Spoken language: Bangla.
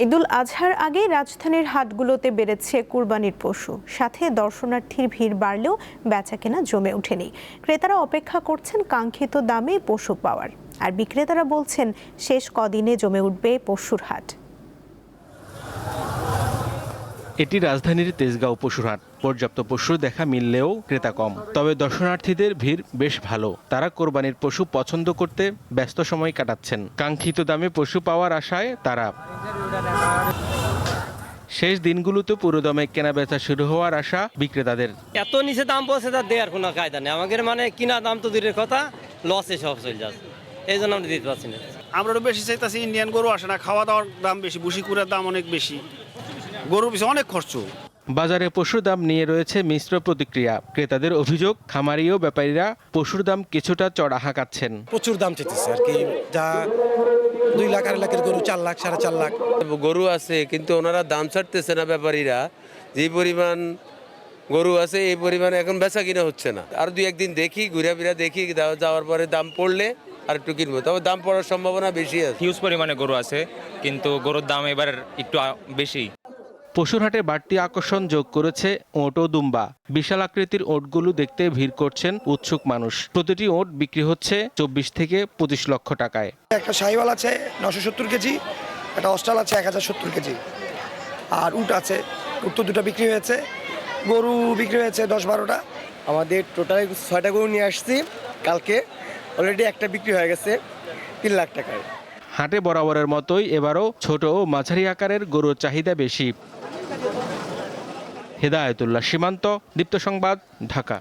ঈদুল আজহার আগে রাজধানীর হাটগুলোতে বেড়েছে কুরবানির পশু, সাথে দর্শনার্থীর ভিড় বাড়লেও বেচাকেনা জমে ওঠেনি। ক্রেতারা অপেক্ষা করছেন কাঙ্ক্ষিত দামে পশু পাওয়ার, আর বিক্রেতারা বলছেন শেষ কদিনে জমে উঠবে পশুর হাট। এটি রাজধানীর তেজগাঁও পশুর হাট। পর্যাপ্ত পশু দেখা মিললেও ক্রেতা কম, তবে দর্শনার্থীদের ভিড় বেশ ভালো। তারা কোরবানির পশু পছন্দ করতে ব্যস্ত সময় কাটাচ্ছেন। কাঙ্ক্ষিত দামে পশু পাওয়ার আশায় তারা শেষ দিনগুলোতে পুরো দামে কেনা বেচা শুরু হওয়ার আশা বিক্রেতাদের। এত নিচে দাম বলছে তার দেওয়ার কোনো কায়দা নেই। আমাদের কিনা দাম তো দূরের কথা, লসে সব চলে যাচ্ছে, এই জন্য আমরা দিতে পারছি না। আমরা একটু বেশি চাইতেছি, ইন্ডিয়ান গরু আসে না, খাওয়া দাওয়ার দাম বেশি, ভুসি কুড়ার দাম অনেক বেশি, গরুর পিছনে অনেক খরচ। বাজারে পশুর দাম নিয়ে রয়েছে মিশ্র প্রতিক্রিয়া। ক্রেতাদের অভিযোগ, খামারি ও ব্যাপারীরা পশুর দাম কিছুটা চড়া হাঁকাচ্ছেন। প্রচুর দাম চেয়েছে আর কি, যা 2 লাখ 2.5 লাখের গরু 4 লাখ 4.5 লাখ গরু আছে, কিন্তু ওনারা দাম ছাড়তেছে না। ব্যাপারীরা যে পরিমাণ গরু আছে এই পরিমাণ এখন বেচা কিনা হচ্ছে না। আর 2-1 দিন দেখি, ঘুরে ফিরা দেখি, যাওয়ার পরে দাম পড়লে আর একটু কিনবো, তবে দাম পড়ার সম্ভাবনা বেশি আছে। হিউজ পরিমাণে গরু আছে, কিন্তু গরুর দাম এবার একটু বেশি। পশুর হাটে বাড়তি আকর্ষণ যোগ করেছে ওট ও দুম্বা। বিশাল আকৃতির ওটগুলো দেখতে ভিড় করছেন উৎসুক মানুষ। প্রতিটি ওট বিক্রি হচ্ছে 24 থেকে 25 লক্ষ টাকায়। একটা শাহিওয়াল আছে 970 কেজি, একটা অস্ট্রাল আছে 1070 কেজি, আর উট আছে। উট তো 2টা বিক্রি হয়েছে, গরু বিক্রি হয়েছে 10-12টা। আমাদের টোটাল 6টা গরু নিয়ে আসছি, কালকে অলরেডি একটা বিক্রি হয়ে গেছে 3 লাখ টাকায়। হাটে বরাবরের মতোই এবারও ছোট ও মাঝারি আকারের গরুর চাহিদা বেশি। হেদায়েতুল্লাহ সীমান্ত, দীপ্ত সংবাদ, ঢাকা।